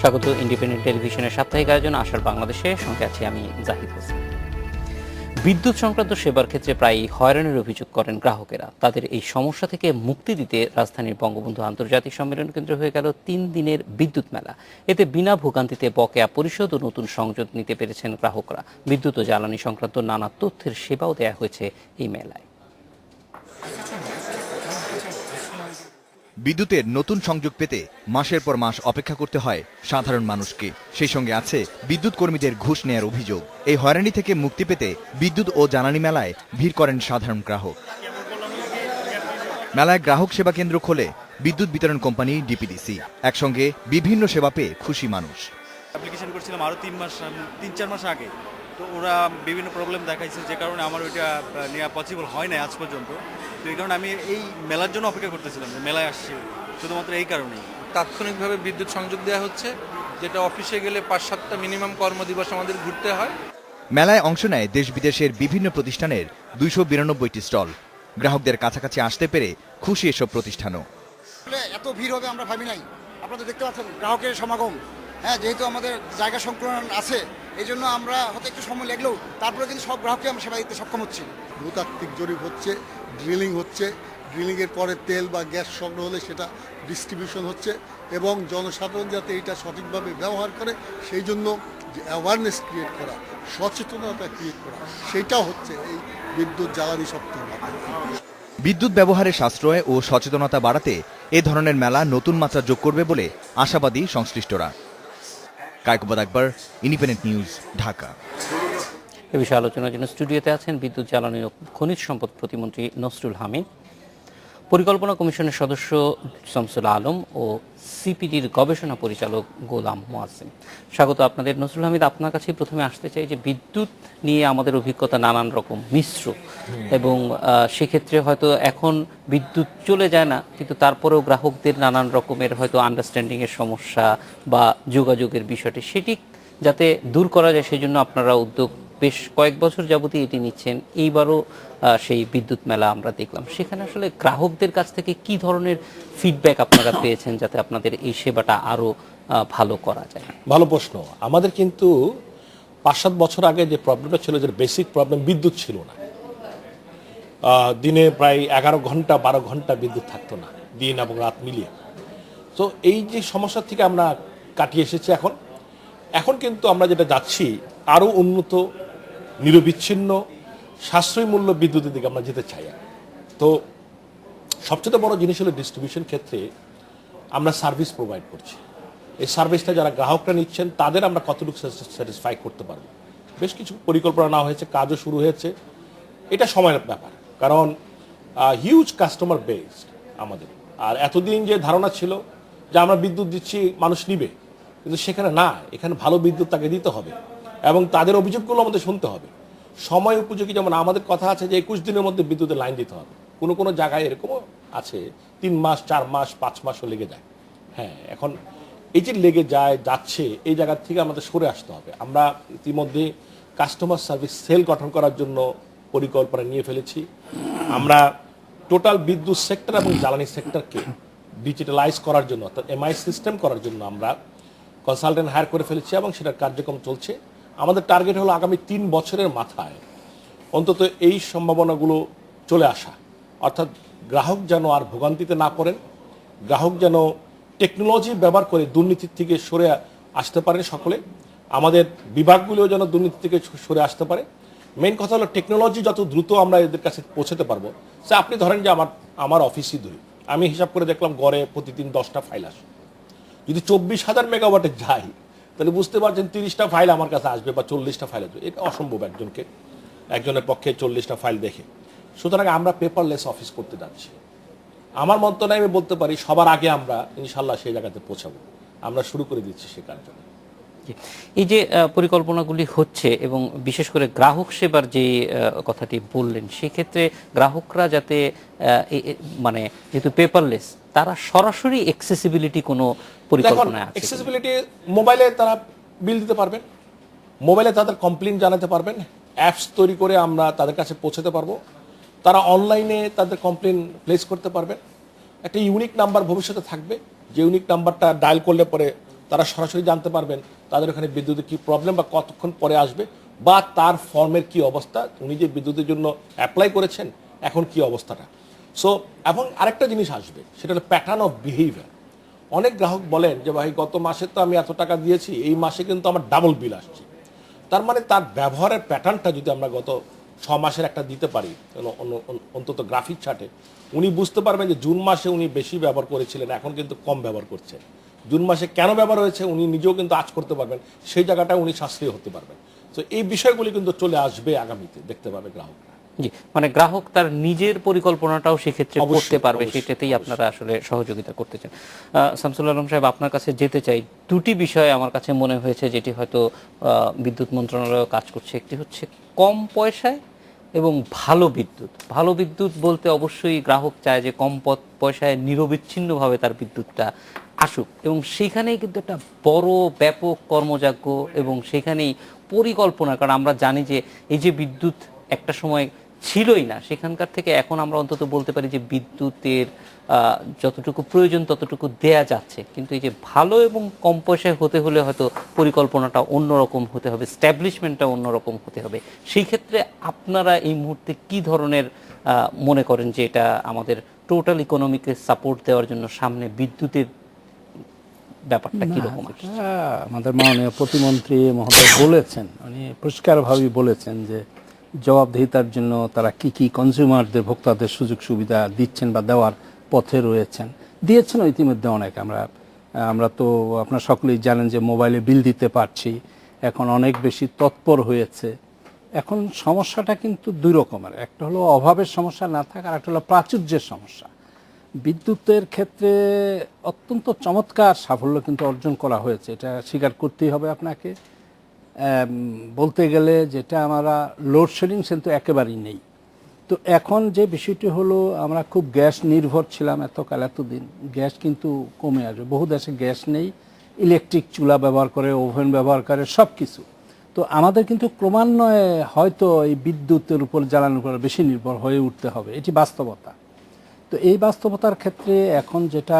স্বাগত ইন্ডিপেন্ডেন্ট টেলিভিশনের সাপ্তাহিক আয়োজন আশার বাংলাদেশে, সঙ্গে আছি আমি জাহিদ হোসেন। বিদ্যুৎ সংক্রান্ত সেবার ক্ষেত্রে প্রায় হয়রানির অভিযোগ করেন গ্রাহকেরা। তাদের এই সমস্যা থেকে মুক্তি দিতে রাজধানীর বঙ্গবন্ধু আন্তর্জাতিক সম্মেলন কেন্দ্র হয়ে গেল 3 দিনের বিদ্যুৎ মেলা। এতে বিনা ভোগান্তিতে বকেয়া পরিশোধ ও নতুন সংযোগ নিতে পেরেছেন গ্রাহকরা। বিদ্যুৎ ও জ্বালানি সংক্রান্ত নানা তথ্যের সেবাও দেয়া হয়েছে এই মেলায়। বিদ্যুতের নতুন সংযোগ পেতে মাসের পর মাস অপেক্ষা করতে হয় সাধারণ মানুষকে। সেই সঙ্গে আছে বিদ্যুৎ কর্মীদের ঘুষ নেয়ার অভিযোগ। এই হয়রানি থেকে মুক্তি পেতে বিদ্যুৎ ও জ্বালানি মেলায় ভিড় করেন সাধারণ গ্রাহক। মেলায় গ্রাহক সেবা কেন্দ্র খোলে বিদ্যুৎ বিতরণ কোম্পানি ডিপিডিসি। একসঙ্গে বিভিন্ন সেবা পেয়ে খুশি মানুষ। অ্যাপ্লিকেশন করছিলাম আরও 3-4 মাস আগে, তো ওরা বিভিন্ন প্রবলেম দেখাইছে, যে কারণে আমার ওইটা নেওয়া পসিবল হয় না আজ পর্যন্ত। তো এই কারণে আমি এই মেলার জন্য অপেক্ষা করতেছিলাম, যে মেলায় আসছি শুধুমাত্র এই কারণেই। তাৎক্ষণিকভাবে বিদ্যুৎ সংযোগ দেওয়া হচ্ছে, যেটা অফিসে গেলে 5-7টা মিনিমাম কর্মদিবস আমাদের ঘুরতে হয়। মেলায় অংশ নেয় দেশ বিদেশের বিভিন্ন প্রতিষ্ঠানের 292টি স্টল। গ্রাহকদের কাছাকাছি আসতে পেরে খুশি এসব প্রতিষ্ঠানও। এত ভিড় হবে আমরা ভাবি নাই। আপনারা দেখতে পাচ্ছেন গ্রাহকের সমাগম, যেহেতু আমাদের জায়গা সংকুলন আছে, এই জন্য আমরা হয়তো একটু সময় লাগলেও তারপরে কিন্তু সব গ্রাহককে আমরা সেবা দিতে সক্ষম হচ্ছি। ভূতাত্ত্বিক জরিপ হচ্ছে, ড্রিলিং হচ্ছে, ড্রিলিংয়ের পরে তেল বা গ্যাস সংগ্রহ হলে সেটা ডিস্ট্রিবিউশন হচ্ছে, এবং জনসাধারণ যাতে এটা সঠিকভাবে ব্যবহার করে সেই জন্য যে অ্যাওয়ারনেস ক্রিয়েট করা, সচেতনতা ক্রিয়েট করা, সেটা হচ্ছে এই বিদ্যুৎ জ্বালানি সপ্তাহের মাধ্যমে। বিদ্যুৎ ব্যবহারে সাশ্রয় ও সচেতনতা বাড়াতে এ ধরনের মেলা নতুন মাত্রা যোগ করবে বলে আশাবাদী সংশ্লিষ্টরা। কায়কোবাদ আকবর, ইন্ডিপেন্ডেন্ট নিউজ, ঢাকা। এ বিষয়ে আলোচনার জন্য স্টুডিওতে আছেন বিদ্যুৎ, জ্বালানি ও খনিজ সম্পদ প্রতিমন্ত্রী নসরুল হামিদ, পরিকল্পনা কমিশনের সদস্য শামসুল আলম ও সিপিডির গবেষণা পরিচালক গোলাম মোয়াজ্জেম। স্বাগত আপনাদের। নসরুল হামিদ, আপনার কাছে প্রথমে আসতে চাই যে বিদ্যুৎ নিয়ে আমাদের অভিজ্ঞতা নানান রকম মিশ্র, এবং সেক্ষেত্রে হয়তো এখন বিদ্যুৎ চলে যায় না, কিন্তু তারপরেও গ্রাহকদের নানান রকমের হয়তো আন্ডারস্ট্যান্ডিংয়ের সমস্যা বা যোগাযোগের বিষয়টি, সেটি যাতে দূর করা যায় সেই জন্য আপনারা উদ্যোগ বেশ কয়েক বছর যাবতীয় এটি নিচ্ছেন। এইবারও সেই বিদ্যুৎ মেলা আমরা দেখলাম, সেখানে আসলে গ্রাহকদের কাছ থেকে কি ধরনের ফিডব্যাক আপনারা পেয়েছেন যাতে আপনাদের এই সেবাটা আরো ভালো করা যায়? ভালো প্রশ্ন। আমাদের কিন্তু 5-7 বছর আগে যে প্রবলেমটা ছিল, যে বেসিক প্রবলেম, বিদ্যুৎ ছিল না। দিনে প্রায় 11 ঘন্টা 12 ঘন্টা বিদ্যুৎ থাকতো না, দিন এবং রাত মিলিয়ে। তো এই যে সমস্যা থেকে আমরা কাটিয়ে এসেছি। এখন কিন্তু আমরা যেটা যাচ্ছি, আরও উন্নত, নিরবিচ্ছিন্ন, সাশ্রয়ী মূল্য বিদ্যুতের দিকে আমরা যেতে চাই। তো সবচেয়ে বড় জিনিস হলো ডিস্ট্রিবিউশন ক্ষেত্রে আমরা সার্ভিস প্রোভাইড করছি। এই সার্ভিসটা যারা গ্রাহকরা নিচ্ছেন তাদের আমরা কতটুকু স্যাটিসফাই করতে পারবো। বেশ কিছু পরিকল্পনা নেওয়া হয়েছে, কাজও শুরু হয়েছে। এটা সময়ের ব্যাপার, কারণ হিউজ কাস্টমার বেস আমাদের। আর এতদিন যে ধারণা ছিল যে আমরা বিদ্যুৎ দিচ্ছি, মানুষ নিবে, কিন্তু সেখানে না। এখানে ভালো বিদ্যুৎ তাকে দিতে হবে এবং তাদের অভিযোগগুলো আমাদের শুনতে হবে। সময় উপযোগী, যেমন আমাদের কথা আছে যে 21 দিনের মধ্যে বিদ্যুতের লাইন দিতে হবে। কোনো জায়গায় এরকমও আছে 3 মাস, 4 মাস, 5 মাসও লেগে যায়। এখন এই যে লেগে যাচ্ছে, এই জায়গা থেকে আমাদের সরে আসতে হবে। আমরা ইতিমধ্যে কাস্টমার সার্ভিস সেল গঠন করার জন্য পরিকল্পনা নিয়ে ফেলেছি। আমরা টোটাল বিদ্যুৎ সেক্টর এবং জ্বালানি সেক্টরকে ডিজিটালাইজ করার জন্য, অর্থাৎ এমআই সিস্টেম করার জন্য আমরা কনসালটেন্ট হায়ার করে ফেলেছি এবং সেটার কার্যক্রম চলছে। আমাদের টার্গেট হলো আগামী 3 বছরের মাথায় অন্তত এই সম্ভাবনাগুলো চলে আসা, অর্থাৎ গ্রাহক যেন আর ভোগান্তিতে না পড়েন, গ্রাহক যেন টেকনোলজি ব্যবহার করে দুর্নীতির থেকে সরে আসতে পারেন সকলে, আমাদের বিভাগগুলোও যেন দুর্নীতি থেকে সরে আসতে পারে। মেইন কথা হলো টেকনোলজি যত দ্রুত আমরা এদের কাছে পৌঁছাতে পারবো। সে আপনি ধরেন যে আমার অফিসই ধরি, আমি হিসাব করে দেখলাম গড়ে প্রতিদিন 10টা ফাইল আসে। যদি 24,000 মেগাওয়াটে যাই, তাহলে বুঝতে পারছেন 30টা ফাইল আমার কাছে আসবে বা 40টা ফাইল আসবে। এটা অসম্ভব একজনের পক্ষে 40টা ফাইল দেখে। সুতরাং আমরা পেপারলেস অফিস করতে যাচ্ছি। আমার মন্ত্রণালয়ে আমি বলতে পারি সবার আগে আমরা ইনশাল্লাহ সেই জায়গাতে পৌঁছাবো। আমরা শুরু করে দিচ্ছি সে কার্য। এই যে পরিকল্পনাগুলি হচ্ছে এবং বিশেষ করে গ্রাহক সেবার যে কথাটি বললেন, সেক্ষেত্রে গ্রাহকরা যাতে মানে যেহেতু পেপারলেস, তারা সরাসরি অ্যাক্সেসিবিলিটি কোনো পরিকল্পনা আছে? অ্যাক্সেসিবিলিটি মোবাইলে তারা বিল দিতে পারবেন, মোবাইলে তাদের কমপ্লেইন জানাতে পারবেন, অ্যাপস তৈরি করে আমরা তাদের কাছে পৌঁছাতে পারবো। তারা অনলাইনে তাদের কমপ্লেইন প্লেস করতে পারবেন। একটা ইউনিক নাম্বার ভবিষ্যতে থাকবে, যে ইউনিক নাম্বারটা ডায়াল করলে পরে তারা সরাসরি জানতে পারবেন তাদের ওখানে বিদ্যুতের কি প্রবলেম বা কতক্ষণ পরে আসবে, বা তার ফর্মের কি অবস্থা, উনি যে বিদ্যুতের জন্য অ্যাপ্লাই করেছেন এখন কি অবস্থাটা। সো এবং আরেকটা জিনিস আসবে, সেটা হলো প্যাটার্ন অফ বিহেভিয়ার। অনেক গ্রাহক বলেন যে ভাই গত মাসে তো আমি এত টাকা দিয়েছি, এই মাসে কিন্তু আমার ডাবল বিল আসছে। তার মানে তার ব্যবহারের প্যাটার্নটা যদি আমরা গত 6 মাসের একটা দিতে পারি অন্তত গ্রাফিক চার্টে, উনি বুঝতে পারবেন যে জুন মাসে উনি বেশি ব্যবহার করেছিলেন, এখন কিন্তু কম ব্যবহার করছেন। জুন মাসে কেন ব্যবহার হয়েছে উনি নিজেও কিন্তু আজ করতে পারবেন, সেই জায়গাটা উনি সাশ্রয়ী হতে পারবেন। তো এই বিষয়গুলি কিন্তু চলে আসবে আগামীতে, দেখতে পাবে গ্রাহকরা। জি, মানে গ্রাহক তার নিজের পরিকল্পনাটাও সেক্ষেত্রে অবশ্যই, করতে পারবে, অবশ্যই, সেটাতেই আপনারা আসলে সহযোগিতা করতে চান। শামসুল আলম সাহেব, আপনার কাছে যেতে চাই। দুটি বিষয় আমার কাছে মনে হয়েছে যেটি হয়তো বিদ্যুৎ মন্ত্রণালয় কাজ করছে। একটি হচ্ছে কম পয়সায় এবং ভালো বিদ্যুৎ। ভালো বিদ্যুৎ বলতে অবশ্যই গ্রাহক চায় যে কম পয়সায় নিরবিচ্ছিন্নভাবে তার বিদ্যুৎটা আসুক, এবং সেখানেই কিন্তু একটা বড় ব্যাপক কর্মযজ্ঞ এবং সেখানেই পরিকল্পনা। কারণ আমরা জানি যে এই যে বিদ্যুৎ একটা সময় ছিলই না, সেখানকার থেকে এখন আমরা অন্তত বলতে পারি যে বিদ্যুতের যতটুকু প্রয়োজন ততটুকু দেয়া যাচ্ছে। কিন্তু এই যে ভালো এবং কম পয়সায় হতে হলে হয়তো পরিকল্পনাটা অন্যরকম হতে হবে, স্ট্যাবলিশমেন্টটা অন্যরকম হতে হবে। সেই ক্ষেত্রে আপনারা এই মুহূর্তে কি ধরনের মনে করেন যে এটা আমাদের টোটাল ইকোনমিকে সাপোর্ট দেওয়ার জন্য সামনে বিদ্যুতের ব্যাপারটা কিরকম আসছে? আমাদের মাননীয় প্রতিমন্ত্রী মহোদয় বলেছেন, উনি পরিষ্কারভাবেই বলেছেন যে জবাবদিহিতার জন্য তারা কি কি কনজিউমারদের, ভোক্তাদের সুযোগ সুবিধা দিচ্ছেন বা দেওয়ার পথে রয়েছেন, দিয়েছেন ইতিমধ্যে অনেক। আমরা তো আপনারা সকলেই জানেন যে মোবাইলে বিল দিতে পারছি, এখন অনেক বেশি তৎপর হয়েছে। এখন সমস্যাটা কিন্তু দুই রকমের, একটা হলো অভাবের সমস্যা না থাকা, আর একটা হলো প্রাচুর্যের সমস্যা। বিদ্যুতের ক্ষেত্রে অত্যন্ত চমৎকার সাফল্য কিন্তু অর্জন করা হয়েছে, এটা স্বীকার করতেই হবে আপনাকে। বলতে গেলে যেটা আমরা লোডশেডিং কিন্তু একেবারেই নেই। তো এখন যে বিষয়টি হলো, আমরা খুব গ্যাস নির্ভর ছিলাম এতকাল, এতদিন গ্যাস কিন্তু কমে আসবে। বহু দেশে গ্যাস নেই, ইলেকট্রিক চুলা ব্যবহার করে, ওভেন ব্যবহার করে, সব কিছু। তো আমাদের কিন্তু ক্রমান্বয়ে হয়তো এই বিদ্যুতের উপর, জ্বালানির উপর বেশি নির্ভর হয়ে উঠতে হবে, এটি বাস্তবতা। তো এই বাস্তবতার ক্ষেত্রে এখন যেটা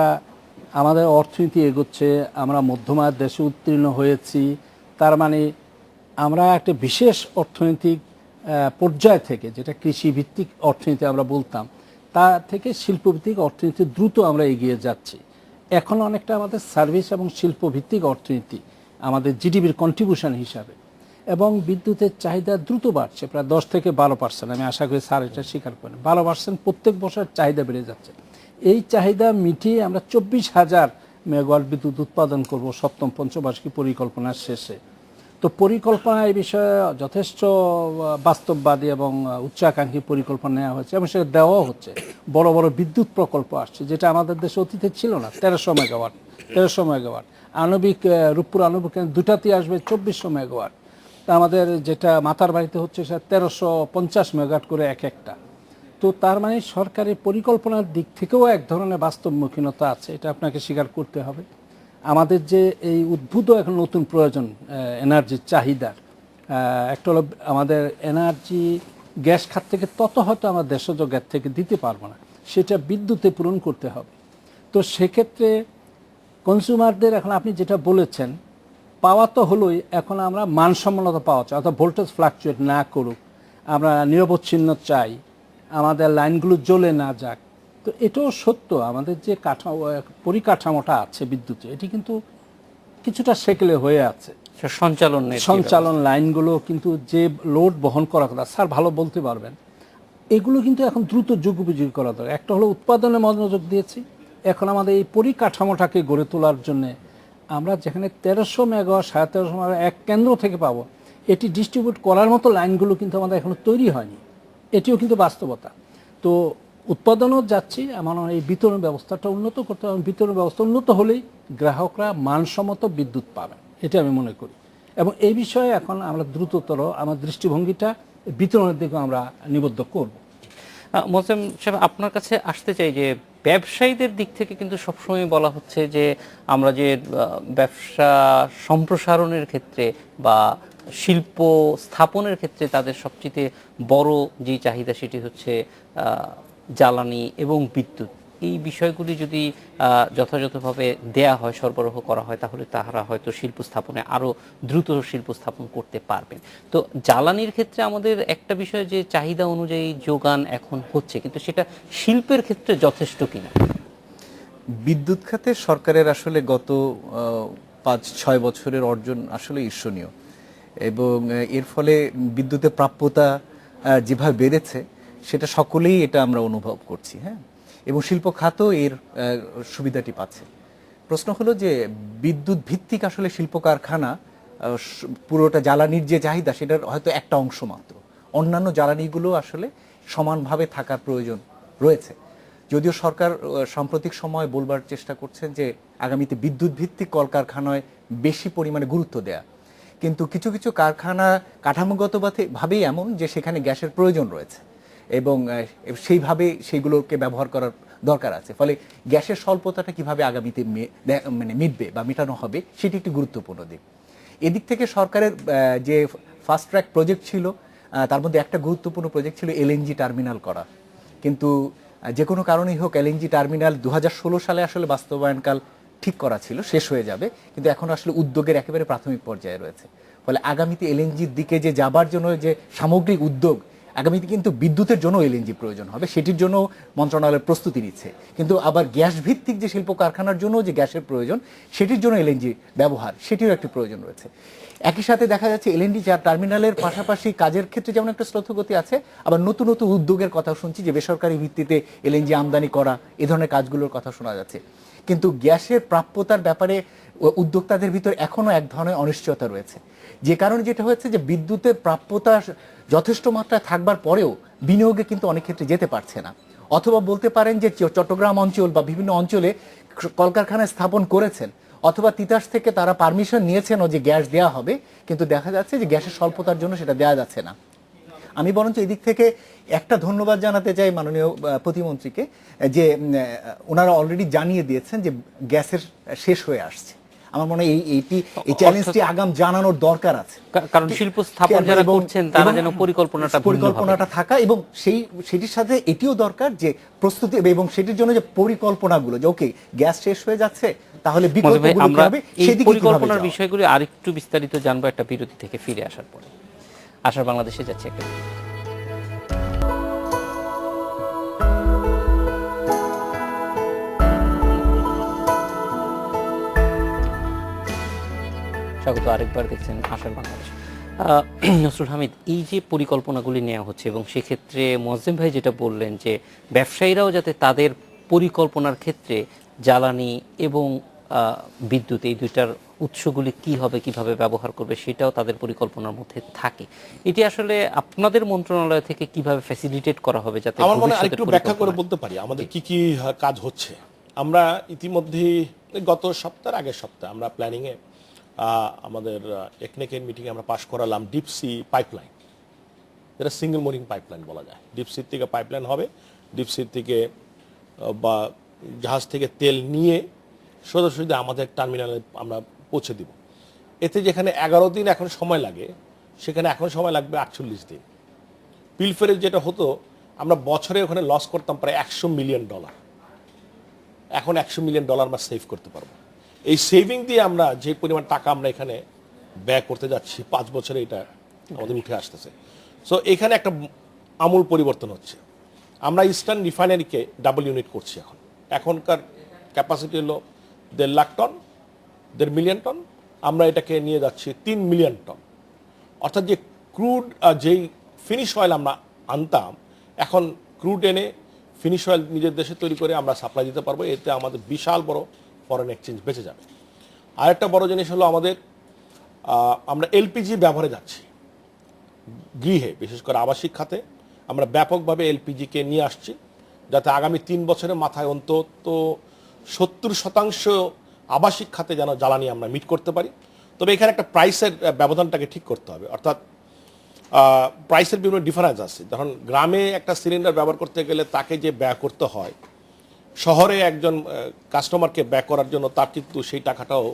আমাদের অর্থনীতি এগোচ্ছে, আমরা মধ্যম আয়ের দেশে উত্তীর্ণ হয়েছি, তার মানে আমরা একটা বিশেষ অর্থনৈতিক পর্যায় থেকে, যেটা কৃষিভিত্তিক অর্থনীতি আমরা বলতাম, তা থেকে শিল্পভিত্তিক অর্থনীতি দ্রুত আমরা এগিয়ে যাচ্ছি। এখন অনেকটা আমাদের সার্ভিস এবং শিল্পভিত্তিক অর্থনীতি আমাদের জিডিপির কন্ট্রিবিউশন হিসাবে, এবং বিদ্যুতের চাহিদা দ্রুত বাড়ছে, প্রায় 10 থেকে 12%। আমি আশা করি স্যার এটা স্বীকার করেন, 12% প্রত্যেক বছর চাহিদা বেড়ে যাচ্ছে। এই চাহিদা মিটিয়ে আমরা 24,000 মেগাওয়াট বিদ্যুৎ উৎপাদন করব সপ্তম পঞ্চবার্ষিকী পরিকল্পনার শেষে। তো পরিকল্পনা এই বিষয়ে যথেষ্ট বাস্তববাদী এবং উচ্চাকাঙ্ক্ষী পরিকল্পনা নেওয়া হয়েছে, এবং সেটা দেওয়াও হচ্ছে। বড় বড় বিদ্যুৎ প্রকল্প আসছে, যেটা আমাদের দেশে অতীতে ছিল না। 1300 মেগাওয়াট আণবিক, রূপপুর আণবিক দুটাতেই আসবে 2400 মেগাওয়াট। তা আমাদের যেটা মাতার বাড়িতে হচ্ছে সেটা 1350 মেগাওয়াট করে এক একটা। তো তার মানে সরকারি পরিকল্পনার দিক থেকেও এক ধরনের বাস্তবমুখীনতা আছে, এটা আপনাকে স্বীকার করতে হবে। আমাদের যে এই উদ্ভূত এখন নতুন প্রয়োজন এনার্জির চাহিদার, একটা হলো আমাদের এনার্জি গ্যাস খাত থেকে তত হয়তো আমরা দেশজ গ্যাস থেকে দিতে পারবো না, সেটা বিদ্যুতে পূরণ করতে হবে। তো সেক্ষেত্রে কনজিউমারদের এখন আপনি যেটা বলেছেন, পাওয়া তো হলোই, এখন আমরা মানসম্মত পাওয়া চাই, অর্থাৎ ভোল্টেজ ফ্লাকচুয়েট না করুক, আমরা নিরবচ্ছিন্ন চাই, আমাদের লাইনগুলো জ্বলে না যাক। তো এটাও সত্য, আমাদের যে পরিকাঠামোটা আছে বিদ্যুতে, এটি কিন্তু কিছুটা সেকেলে হয়ে আছে। সঞ্চালন লাইনগুলো কিন্তু যে লোড বহন করা কথা, স্যার ভালো বলতে পারবেন, এগুলো কিন্তু এখন দ্রুত যুগোপযোগী করা দরকার। একটা হলো উৎপাদনে মনোযোগ দিয়েছি, এখন আমাদের এই পরিকাঠামোটাকে গড়ে তোলার জন্যে আমরা যেখানে 1300 মেগাওয়াট 1350 মেগাওয়াট এক কেন্দ্র থেকে পাবো, এটি ডিস্ট্রিবিউট করার মতো লাইনগুলো কিন্তু আমাদের এখনো তৈরি হয়নি, এটিও কিন্তু বাস্তবতা। তো উৎপাদনও যাচ্ছি, আমার এই বিতরণ ব্যবস্থাটা উন্নত করতে হবে। বিতরণ ব্যবস্থা উন্নত হলেই গ্রাহকরা মানসম্মত বিদ্যুৎ পাবেন, এটা আমি মনে করি। এবং এই বিষয়ে এখন আমরা দ্রুততর আমার দৃষ্টিভঙ্গিটা বিতরণের দিকে আমরা নিবদ্ধ করব। মোসেম সাহেব, আপনার কাছে আসতে চাই যে ব্যবসায়ীদের দিক থেকে কিন্তু সবসময় বলা হচ্ছে যে আমরা যে ব্যবসা সম্প্রসারণের ক্ষেত্রে বা শিল্প স্থাপনের ক্ষেত্রে তাদের সবচেয়ে বড় যে চাহিদা সেটি হচ্ছে জ্বালানি এবং বিদ্যুৎ। এই বিষয়গুলি যদি যথাযথভাবে দেয়া হয়, সরবরাহ করা হয়, তাহলে তারা হয়তো শিল্প স্থাপনে আরও দ্রুত শিল্প স্থাপন করতে পারবেন। তো জ্বালানির ক্ষেত্রে আমাদের একটা বিষয় যে চাহিদা অনুযায়ী যোগান এখন হচ্ছে, কিন্তু সেটা শিল্পের ক্ষেত্রে যথেষ্ট কিনা। বিদ্যুৎ খাতে সরকারের আসলে গত 5-6 বছরের অর্জন আসলে ঈর্ষণীয়, এবং এর ফলে বিদ্যুতের প্রাপ্যতা যেভাবে বেড়েছে সেটা সকলেই এটা আমরা অনুভব করছি, হ্যাঁ, এবং শিল্প খাতও এর সুবিধাটি পাচ্ছে। প্রশ্ন হলো যে বিদ্যুৎ ভিত্তিক আসলে শিল্প কারখানা পুরোটা জ্বালানির যে চাহিদা সেটার হয়তো একটা অংশ মাত্র, অন্যান্য জ্বালানিগুলো আসলে সমানভাবে থাকার প্রয়োজন রয়েছে। যদিও সরকার সাম্প্রতিক সময় বলবার চেষ্টা করছেন যে আগামীতে বিদ্যুৎ ভিত্তিক কলকারখানায় বেশি পরিমাণে গুরুত্ব দেয়া, কিন্তু কিছু কিছু কারখানা কাঠামোগতভাবেই এমন যে সেখানে গ্যাসের প্রয়োজন রয়েছে এবং সেইভাবে সেইগুলোকে ব্যবহার করার দরকার আছে। ফলে গ্যাসের স্বল্পতাটা কিভাবে আগামীতে মিটবে বা মেটানো হবে সেটি একটি গুরুত্বপূর্ণ দিক। এদিক থেকে সরকারের যে ফাস্ট ট্র্যাক প্রজেক্ট ছিল তার মধ্যে একটা গুরুত্বপূর্ণ প্রজেক্ট ছিল এলএনজি টার্মিনাল করা, কিন্তু যে কোনো কারণেই হোক এলএনজি টার্মিনাল 2016 সালে আসলে বাস্তবায়নকাল ঠিক করা ছিল, শেষ হয়ে যাবে, কিন্তু এখন আসলে উদ্যোগের একেবারে প্রাথমিক পর্যায়ে রয়েছে। ফলে আগামীতে এলএনজির দিকে যে যাবার জন্য যে সামগ্রিক উদ্যোগ, আগামীতে কিন্তু বিদ্যুতের জন্য এলএনজি প্রয়োজন হবে, সেটির জন্য মন্ত্রণালয়ের প্রস্তুতি নিচ্ছে। কিন্তু আবার গ্যাস ভিত্তিক যে শিল্প কারখানার জন্য যে গ্যাসের প্রয়োজন, সেটির জন্য এলএনজি ব্যবহার, সেটিরও একটি প্রয়োজন রয়েছে। একই সাথে দেখা যাচ্ছে এলএনজি টার্মিনালের পাশাপাশি কাজের ক্ষেত্রে যেমন একটা স্রোতগতি আছে, আবার নতুন নতুন উদ্যোগের কথা শুনছি যে বেসরকারি ভিত্তিতে এলএনজি আমদানি করা, এ ধরনের কাজগুলোর কথা শোনা যাচ্ছে। কিন্তু গ্যাসের প্রাপ্যতার ব্যাপারে উদ্যোক্তাদের ভিতর এখনও এক ধরনের অনিশ্চয়তা রয়েছে, যে কারণে যেটা হচ্ছে যে বিদ্যুতের প্রাপ্যতা যথেষ্ট মাত্রায় থাকবার পরেও বিনিয়োগে কিন্তু অনেক ক্ষেত্রে যেতে পারছে না। অথবা বলতে পারেন যে চট্টগ্রাম অঞ্চল বা বিভিন্ন অঞ্চলে কলকারখানা স্থাপন করেছেন, অথবা তিতাস থেকে তারা পারমিশন নিয়েছেনও যে গ্যাস দেওয়া হবে, কিন্তু দেখা যাচ্ছে যে গ্যাসের স্বল্পতার জন্য সেটা দেওয়া যাচ্ছে না। আমি বরঞ্চ এদিক থেকে একটা ধন্যবাদ জানাতে চাই মাননীয় প্রতিমন্ত্রীকে, যে ওনারা অলরেডি জানিয়ে দিয়েছেন যে গ্যাসের শেষ হয়ে আসছে। আমার মনে হয় এই চ্যালেঞ্জটি আগাম জানানোর দরকার আছে, কারণ শিল্প স্থাপন যারা করছেন তারা যেন পরিকল্পনাটা থাকা, এবং সেটির সাথে এটিও দরকার যে প্রস্তুতি, এবং সেটির জন্য যে পরিকল্পনাগুলো, যে ওকে গ্যাস শেষ হয়ে যাচ্ছে তাহলে বিকল্পগুলো কি হবে, সেদিকে পরিকল্পনার বিষয়গুলো আরেকটু বিস্তারিত জানবো একটা বিরতি থেকে ফিরে আসার পরে। আশার বাংলাদেশে যাচ্ছে একটা স্বাগত আরেকবার, দেখছেন আশার বাংলাদেশ। নসরুল হামিদ, এই যে পরিকল্পনাগুলি নেওয়া হচ্ছে এবং সেক্ষেত্রে মোয়াজ্জেম ভাই যেটা বললেন যে ব্যবসায়ীরাও যাতে তাদের পরিকল্পনার ক্ষেত্রে জ্বালানি এবং বিদ্যুৎ এই দুইটার উৎসগুলি কি হবে, কিভাবে ব্যবহার করবে, সেটাও তাদের পরিকল্পনার মধ্যে থাকে, এটি আসলে আপনাদের মন্ত্রণালয় থেকে কিভাবে ফ্যাসিলিটেট করা হবে যাতে আমার মনে হয় আরেকটু ব্যাখ্যা করে বলতে পারি আমাদের কি কি কাজ হচ্ছে। আমরা ইতিমধ্যে গত সপ্তাহের আগের সপ্তাহে আমরা প্ল্যানিংয়ে আমাদের একনেকের মিটিংয়ে আমরা পাশ করালাম ডিপসি পাইপলাইন, যেটা সিঙ্গেল মোরিং পাইপলাইন বলা যায়। ডিপসির থেকে পাইপলাইন হবে, ডিপসির থেকে বা জাহাজ থেকে তেল নিয়ে সোজাসুজি আমাদের টার্মিনালে আমরা পৌঁছে দিব। এতে যেখানে 11 দিন এখন সময় লাগে, সেখানে এখন সময় লাগবে 48 দিন। পিলফেরের যেটা হতো, আমরা বছরে ওখানে লস করতাম প্রায় $100 মিলিয়ন, এখন $100 মিলিয়ন আমরা সেভ করতে পারবো। এই সেভিং দিয়ে আমরা যে পরিমাণ টাকা আমরা এখানে ব্যয় করতে যাচ্ছি 5 বছরে, এটা আমাদের উঠে আসতেছে। সো এখানে একটা আমূল পরিবর্তন হচ্ছে। আমরা ইস্টার্ন রিফাইনারিকে ডাবল ইউনিট করছি। এখনকার ক্যাপাসিটি হলো 1.5 লাখ টন, 1.5 মিলিয়ন টন, আমরা এটাকে নিয়ে যাচ্ছি 3 মিলিয়ন টন। অর্থাৎ যে ক্রুড, যেই ফিনিশ অয়েল আমরা আনতাম, এখন ক্রুড এনে ফিনিশ অয়েল নিজের দেশে তৈরি করে আমরা সাপ্লাই দিতে পারবো। এতে আমাদের বিশাল বড় ফরেন এক্সচেঞ্জ বেঁচে যাবে। আরেকটা বড় জিনিস হলো আমরা এলপিজি ব্যবহারে যাচ্ছি গৃহে, বিশেষ করে আবাসিক খাতে আমরা ব্যাপকভাবে এলপিজিকে নিয়ে আসছি, যাতে আগামী 3 বছরের মাথায় অন্তত 70% আবাসিক খাতে যেন জ্বালানি আমরা মিট করতে পারি। তবে এখানে একটা প্রাইসের ব্যবধানটাকে ঠিক করতে হবে, অর্থাৎ প্রাইসের বিভিন্ন ডিফারেন্স আছে। ধরুন গ্রামে একটা সিলিন্ডার ব্যবহার করতে গেলে তাকে যে ব্যয় করতে হয়, শহরে একজন কাস্টমারকে ব্যয় করার জন্য তার কিন্তু সেই টাকাটাও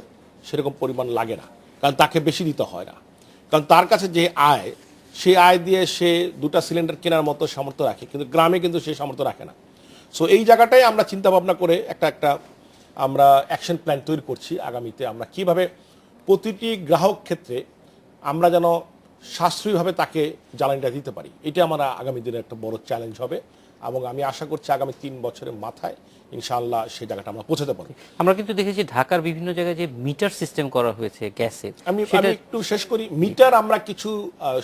সেরকম পরিমাণ লাগে না, কারণ তাকে বেশি দিতে হয় না, কারণ তার কাছে যে আয়, সেই আয় দিয়ে সে 2টা সিলিন্ডার কেনার মতো সামর্থ্য রাখে, কিন্তু গ্রামে কিন্তু সেই সামর্থ্য রাখে না। সো এই জায়গাটাই আমরা চিন্তা ভাবনা করে একটা আমরা অ্যাকশন প্ল্যান তৈরি করছি আগামীতে আমরা কিভাবে প্রতিটি গ্রাহক ক্ষেত্রে আমরা যেন সাশ্রয়ীভাবে তাকে জ্বালানিটা দিতে পারি। এটা আমার আগামী দিনের একটা বড় চ্যালেঞ্জ হবে এবং আমি আশা করছি আগামী 3 বছরের মাথায় ইনশাআল্লাহ সেই জায়গাটা আমরা পৌঁছাতে পারব। আমরা কিন্তু দেখেছি ঢাকার বিভিন্ন জায়গায় যে মিটার সিস্টেম করা হয়েছে গ্যাসের, আমি একটু শেষ করি। মিটার আমরা কিছু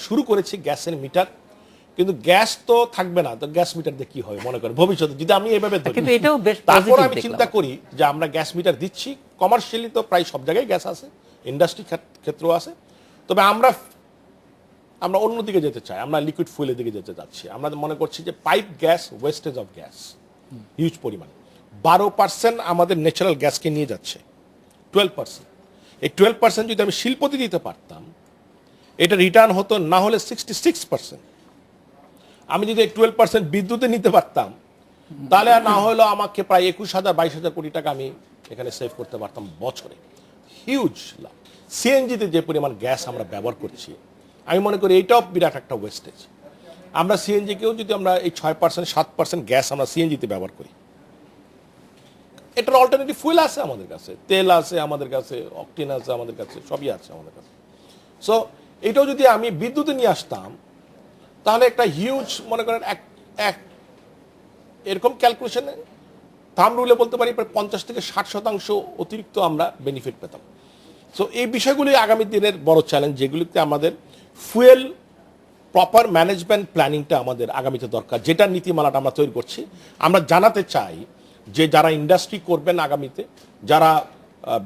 শুরু করেছি, গ্যাসের মিটার, কিন্তু গ্যাস তো থাকবে না, তো গ্যাস মিটার দিয়ে কি হবে মনে করেন ভবিষ্যতে যদি আমি এভাবে ধরি। কিন্তু এটাও বেশ তারপর positive আমি দেখলাম। চিন্তা করি যে আমরা গ্যাস মিটার দিচ্ছি, কমার্শিয়ালি তো প্রায় সব জায়গায় গ্যাস আছে, ইন্ডাস্ট্রি ক্ষেত্রেও আছে, তবে আমরা অন্যদিকে যেতে চাই, আমরা লিকুইড ফুয়েলের দিকে যেতে চাচ্ছি। আমরা মনে করছি যে pipe gas, wastage of gas huge পরিমাণ, 12% আমাদের ন্যাচারাল গ্যাসকে নিয়ে যাচ্ছে, 12%। এই 12% যদি আমি শিল্পতে দিতে পারতাম, এটা রিটার্ন হতো না হলে 66%। আমি যদি 12% বিদ্যুতে নিতে পারতাম, তাহলে আর না হলো আমাকে প্রায় 21,000-22,000 কোটি টাকা আমি এখানে সেভ করতে পারতাম বছরে। হিউজ লাভ। সিএনজিতে যে পরিমাণ গ্যাস আমরা ব্যবহার করছি, আমি মনে করি এইটাও বিরাট একটা ওয়েস্টেজ। আমরা সিএনজিকেও যদি আমরা এই 6%-7% গ্যাস আমরা সিএনজিতে ব্যবহার করি, এটার অল্টারনেটিভ ফুয়েল আছে আমাদের কাছে, তেল আছে আমাদের কাছে, অকটেন আছে আমাদের কাছে, সবই আছে আমাদের কাছে। সো এটাও যদি আমি বিদ্যুতে নিয়ে আসতাম, তাহলে একটা হিউজ মনে করেন এক এরকম ক্যালকুলেশনে থাম রুলে বলতে পারি প্রায় 50-60% অতিরিক্ত আমরা বেনিফিট পেতাম। সো এই বিষয়গুলি আগামী দিনের বড় চ্যালেঞ্জ, যেগুলিতে আমাদের ফুয়েল প্রপার ম্যানেজমেন্ট প্ল্যানিংটা আমাদের আগামীতে দরকার, যেটা নীতিমালাটা আমরা তৈরি করছি। আমরা জানাতে চাই যে যারা ইন্ডাস্ট্রি করবেন আগামীতে, যারা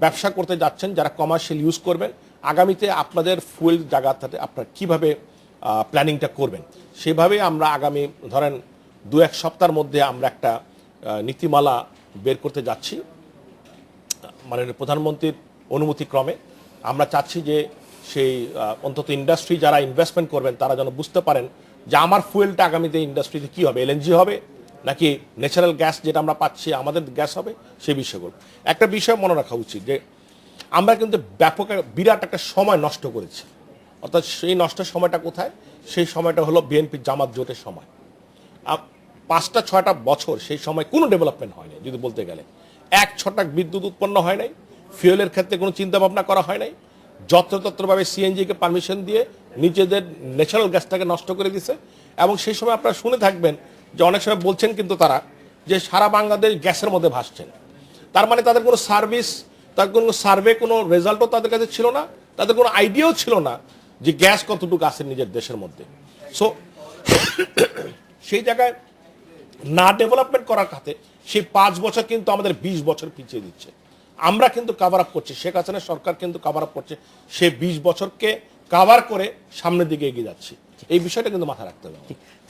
ব্যবসা করতে যাচ্ছেন, যারা কমার্শিয়াল ইউজ করবেন, আগামীতে আপনাদের ফুয়েল জায়গাতে আপনারা কীভাবে প্ল্যানিংটা করবেন, সেভাবে আমরা আগামী ধরেন 2-1 সপ্তাহের মধ্যে আমরা একটা নীতিমালা বের করতে যাচ্ছি মাননীয় প্রধানমন্ত্রীর অনুমতিক্রমে। আমরা চাচ্ছি যে সেই অন্তত ইন্ডাস্ট্রি যারা ইনভেস্টমেন্ট করবেন তারা যেন বুঝতে পারেন যে আমার ফুয়েলটা আগামীতে ইন্ডাস্ট্রিতে কী হবে, এলএনজি হবে নাকি ন্যাচারাল গ্যাস যেটা আমরা পাচ্ছি আমাদের গ্যাস হবে, সেই বিষয়গুলো। একটা বিষয় মনে রাখা উচিত যে আমরা কিন্তু ব্যাপক বিরাট একটা সময় নষ্ট করেছি, অর্থাৎ সেই নষ্টের সময়টা কোথায়? সেই সময়টা হলো বিএনপি জামাত জোটের সময়। 5-6 বছর সেই সময় কোনো ডেভেলপমেন্ট হয়নি, যদি বলতে গেলে 1 ছটাক বিদ্যুৎ উৎপন্ন হয় নাই, ফিউয়েলের ক্ষেত্রে কোনো চিন্তা ভাবনা করা হয় নাই, যত্রতত্রভাবে সিএনজিকে পারমিশন দিয়ে নিজেদের ন্যাচারাল গ্যাসটাকে নষ্ট করে দিছে। এবং সেই সময় আপনারা শুনে থাকবেন যে অনেক সময় বলছেন কিন্তু তারা যে সারা বাংলাদেশ গ্যাসের মধ্যে ভাসছেন, তার মানে তাদের কোনো সার্ভিস, তার কোনো সার্ভে, কোনো রেজাল্টও তাদের কাছে ছিল না, তাদের কোনো আইডিয়াও ছিল না যে গ্যাস কতটুকু আছে নিজের দেশের মধ্যে। সো সেই জায়গায় না ডেভেলপমেন্ট করার খাতে সেই 5 বছর কিন্তু আমাদের 20 বছর পিছিয়ে দিচ্ছে। আমরা কিন্তু কাভার আপ করছি, শেখ হাসিনা সরকার কিন্তু কাভার আপ করছে, সে 20 বছরকে কাভার করে সামনের দিকে এগিয়ে যাচ্ছে। এই বিষয়টা কিন্তু মাথায় রাখতে হবে।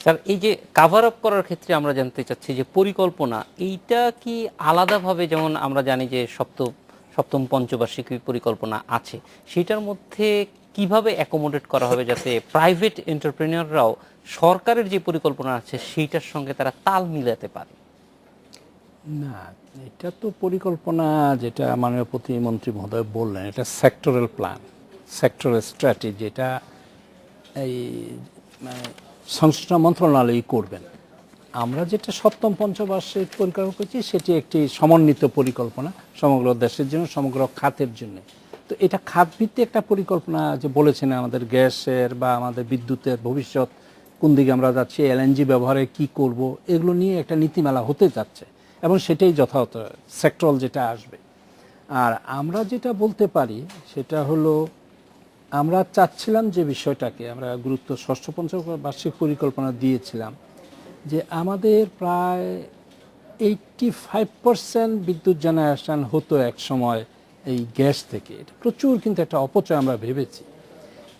স্যার, এই যে কাভার আপ করার ক্ষেত্রে আমরা জানতে চাচ্ছি যে পরিকল্পনা এইটা কি আলাদাভাবে, যেমন আমরা জানি যে সপ্তম পঞ্চবার্ষিকী পরিকল্পনা আছে, সেটার মধ্যে কিভাবে অ্যাকোমোডেট করা হবে যাতে প্রাইভেট এন্টারপ্রেনিয়ররাও সরকারের যে পরিকল্পনা আছে সেইটার সঙ্গে তারা তাল মিলাতে পারে? না, এটা তো পরিকল্পনা, যেটা মাননীয় প্রতিমন্ত্রী মহোদয় বললেন, এটা সেক্টরাল প্ল্যান, সেক্টরাল স্ট্র্যাটেজি, এটা এই মানে সংশ্লিষ্ট মন্ত্রণালয়ই করবেন। আমরা যেটা সপ্তম পঞ্চবার্ষিক পরিকল্পনা করছি সেটি একটি সমন্বিত পরিকল্পনা সমগ্র দেশের জন্য, সমগ্র খাতের জন্য। তো এটা খাতভিত্তিক একটা পরিকল্পনা, যে বলেছেন আমাদের গ্যাসের বা আমাদের বিদ্যুতের ভবিষ্যৎ কোন দিকে আমরা যাচ্ছি, এলএনজি ব্যবহারে কি করব, এগুলো নিয়ে একটা নীতিমালা হতে যাচ্ছে এবং সেটাই যথাযথ সেক্টরাল যেটা আসবে। আর আমরা যেটা বলতে পারি সেটা হলো, আমরা চাচ্ছিলাম যে বিষয়টাকে আমরা গুরুত্ব ষষ্ঠ পঞ্চবার্ষিক পরিকল্পনা দিয়েছিলাম যে আমাদের প্রায় 85% বিদ্যুৎ জেনারেশন হতো এক সময় এই গ্যাস থেকে। এটা প্রচুর কিন্তু একটা অপচয় আমরা ভেবেছি।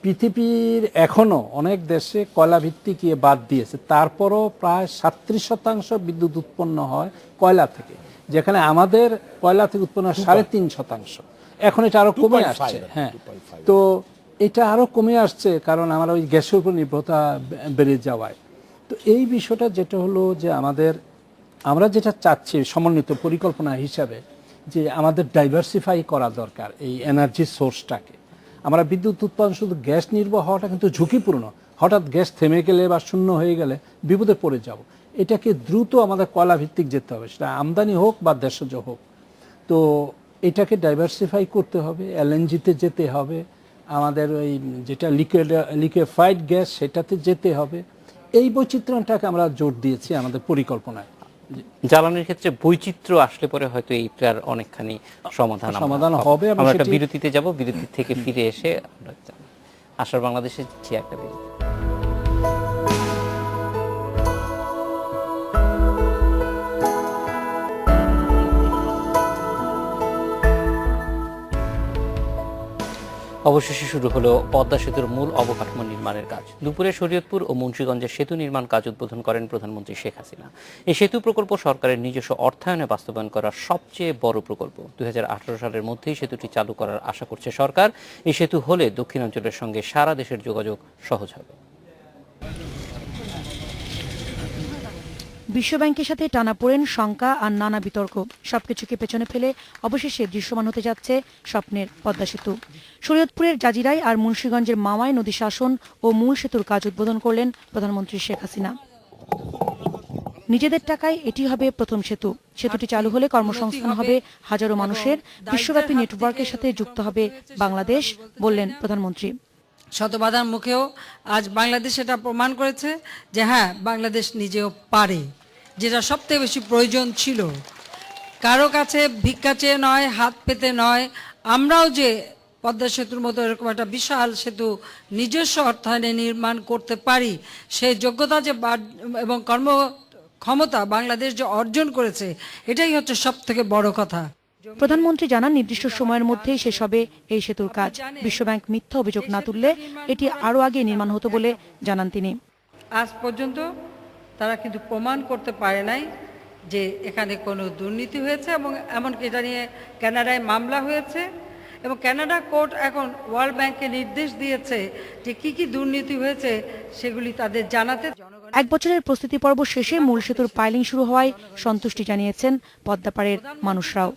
পৃথিবীর এখনও অনেক দেশে কয়লাভিত্তিক বাদ দিয়েছে, তারপরও প্রায় 37% বিদ্যুৎ উৎপন্ন হয় কয়লা থেকে, যেখানে আমাদের কয়লা থেকে উৎপন্ন হয় 3.5%। এখন এটা আরও কমে আসছে। হ্যাঁ, তো এটা আরও কমে আসছে কারণ আমরা ওই গ্যাসের উপর নির্ভরতা বেড়ে যাওয়ায়। তো এই বিষয়টা যেটা হলো যে আমরা যেটা চাচ্ছি সমন্বিত পরিকল্পনা হিসাবে, যে আমাদের ডাইভার্সিফাই করা দরকার এই এনার্জি সোর্সটাকে। আমরা বিদ্যুৎ উৎপাদন শুধু গ্যাস নির্ভর হওয়াটা কিন্তু ঝুঁকিপূর্ণ। হঠাৎ গ্যাস থেমে গেলে বা শূন্য হয়ে গেলে বিপদে পড়ে যাব। এটাকে দ্রুত আমাদের কয়লা ভিত্তিক যেতে হবে, সেটা আমদানি হোক বা দেশজ হোক। তো এটাকে ডাইভার্সিফাই করতে হবে, এলএনজিতে যেতে হবে, আমাদের ওই যেটা লিকুইফাইড গ্যাস সেটাতে যেতে হবে। এই বৈচিত্র্যটাকে আমরা জোর দিয়েছি আমাদের পরিকল্পনায়। জ্বালানির ক্ষেত্রে বৈচিত্র্য আসলে পরে হয়তো এইটার অনেকখানি সমাধান হবে। আমরা একটা বিরতিতে যাব, বিরতি থেকে ফিরে এসে আমরা আসার বাংলাদেশে একটা বিরতি। অবশেষে শুরু হলো পদ্মা সেতুর মূল অবকাঠামো নির্মাণের কাজ। দুপুরে শরীয়তপুর ও মুন্সিগঞ্জের সেতু নির্মাণ কাজ উদ্বোধন করেন প্রধানমন্ত্রী শেখ হাসিনা। এই সেতু প্রকল্প সরকারের নিজস্ব অর্থায়নে বাস্তবায়ন করা সবচেয়ে বড় প্রকল্প। 2018 সালের মধ্যেই সেতুটি চালু করার আশা করছে সরকার। এই সেতু হলে দক্ষিণাঞ্চলের সঙ্গে সারা দেশের যোগাযোগ সহজ হবে। বিশ্বব্যাংকের সাথে টানাপোড়েন, শঙ্কা আর নানা বিতর্ক সবকিছুকে পেছনে ফেলে অবশেষে দৃশ্যমান হতে যাচ্ছে স্বপ্নের পদ্মা সেতু। শরীয়তপুরের জাজিরায় আর মুন্সিগঞ্জের মাওয়ায় নদী শাসন ও মূল সেতুর কাজ উদ্বোধন করলেন প্রধানমন্ত্রী শেখ হাসিনা। নিজেদের টাকায় এটি হবে প্রথম সেতু। সেতুটি চালু হলে কর্মসংস্থান হবে হাজারো মানুষের, বিশ্বব্যাপী নেটওয়ার্কের সাথে যুক্ত হবে বাংলাদেশ, বললেন প্রধানমন্ত্রী। শত বাধার মুখেও আজ বাংলাদেশ এটা প্রমাণ করেছে যে হ্যাঁ, বাংলাদেশ নিজেও পারে, যেটা সবথেকে বেশি প্রয়োজন ছিল। কারো কাছে ভিক্ষা চেয়ে নয়, হাত পেতে নয়, আমরাও যে পদ্মা সেতুর মতো এরকম একটা বিশাল সেতু নিজস্ব অর্থায়নে নির্মাণ করতে পারি, সেই যোগ্যতা যে এবং কর্মক্ষমতা বাংলাদেশ যে অর্জন করেছে, এটাই হচ্ছে সবথেকে বড় কথা। প্রধানমন্ত্রী জানান, নির্দিষ্ট সময়ের মধ্যেই শেষ হবে এই সেতুর কাজ। বিশ্বব্যাংক মিথ্যা অভিযোগ না তুললে এটি আরও আগে নির্মাণ হতো বলে জানান তিনি। আজ পর্যন্ত তারা কিন্তু প্রমাণ করতে পারে নাই যে এখানে কোনো দুর্নীতি হয়েছে, এবং এমনকি এটা নিয়ে কানাডায় মামলা হয়েছে, এবং কানাডা কোর্ট এখন ওয়ার্ল্ড ব্যাংককে নির্দেশ দিয়েছে যে কি কি দুর্নীতি হয়েছে সেগুলি তাদের জানাতে। 1 বছরের প্রস্তুতি পর্ব শেষে মূল সেতুর পাইলিং শুরু হওয়ায় সন্তুষ্টি জানিয়েছেন পদ্মাপাড়ের মানুষরাও।